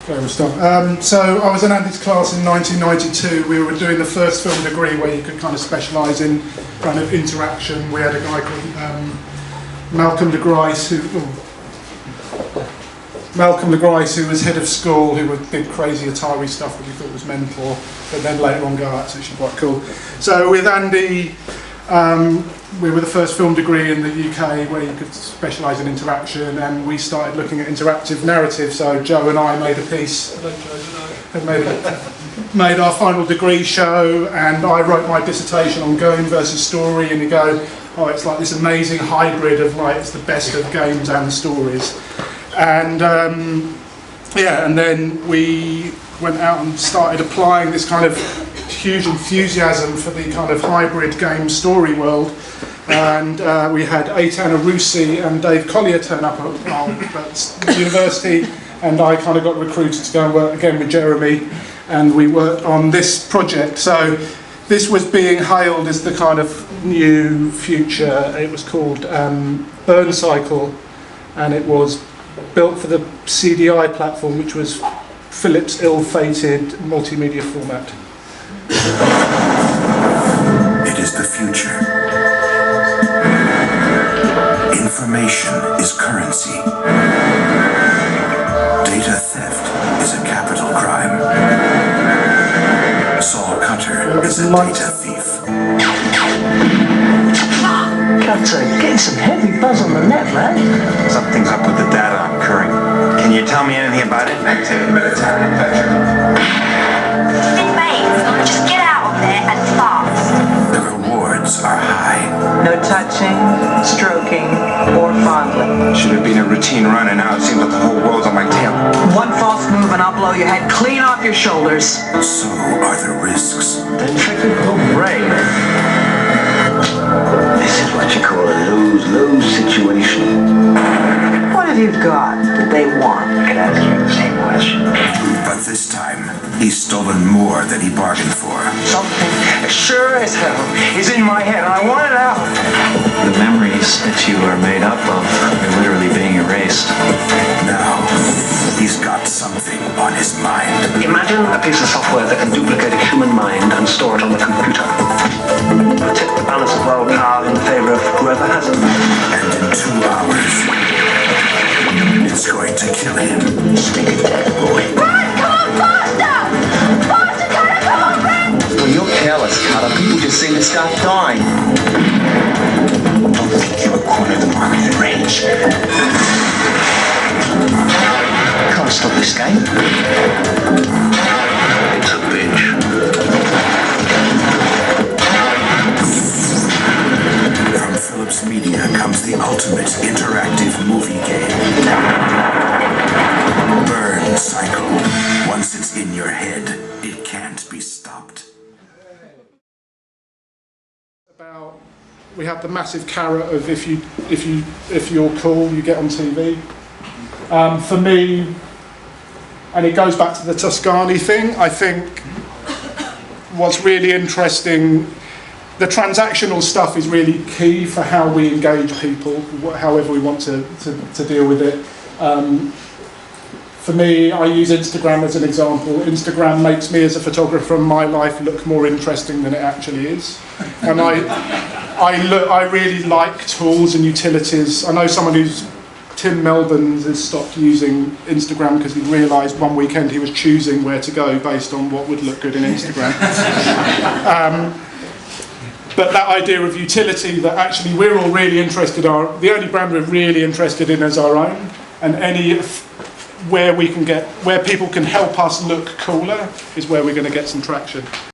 Okay, we'll stop. So I was in Andy's class in 1992. We were doing the first film degree where you could kind of specialise in kind of interaction. We had a guy called Malcolm de Grice who was head of school, who did crazy Atari stuff that we thought was mental, but then later on go, that's actually quite cool. So with Andy, we were the first film degree in the UK where you could specialise in interaction, and we started looking at interactive narrative. So Joe and I made a piece, made our final degree show, and I wrote my dissertation on game versus story, and you go, oh, it's like this amazing hybrid of like, it's the best of games and stories. And yeah, and then we went out and started applying this kind of huge enthusiasm for the kind of hybrid game story world. And we had Eitan Arusi and Dave Collier turn up at university, and I kind of got recruited to go and work again with Jeremy, and we worked on this project. So this was being hailed as the kind of new future. It was called Burn Cycle, and it was built for the CDI platform, which was Philips' ill-fated multimedia format. It is the future. Information is currency. Data theft is a capital crime. Saul Cutter is a data thief. Cutter, getting some heavy buzz on the net, man. Something's up with the data I'm curring. Can you tell me anything about it? Active military pleasure. Mates, just get out of there and fast. The rewards are high. No touching, stroking, or fondling. Should have been a routine run, and now it seems like the whole world's on my tail. One false move and I'll blow your head clean off your shoulders. So are the risks. The tricky little brain. This is what you call a lose-lose situation. What have you got that they want? I could ask you the same question. But this time, he's stolen more than he bargained for. Something as sure as hell is in my head, and I want it out. The memories that you are made up of are literally being erased. Now, he's got something on his mind. Imagine a piece of software that can duplicate a human mind and store it on the computer. Tip the balance of world power in favor of whoever has it. And in 2 hours, it's going to kill him. Stick it there, boy. Run, come on, faster! Faster, Cutter, come on, run! Well, you're careless, Cutter. People just seem to start dying. Don't think you have cornered the market in range. Can't stop this game. It's a bitch. From Philips Media comes the ultimate interactive movie game. Burn Cycle. Once it's in your head, it can't be stopped. We have the massive carrot of if you're cool, you get on TV. For me, and it goes back to the Tuscany thing, I think what's really interesting, the transactional stuff is really key for how we engage people, however we want to deal with it. For me, I use Instagram as an example. Instagram makes me as a photographer in my life look more interesting than it actually is. And I really like tools and utilities. I know someone Tim Melbourne has stopped using Instagram because he realised one weekend he was choosing where to go based on what would look good in Instagram. But that idea of utility, that actually we're all really interested in, the only brand we're really interested in is our own, and where people can help us look cooler is where we're going to get some traction.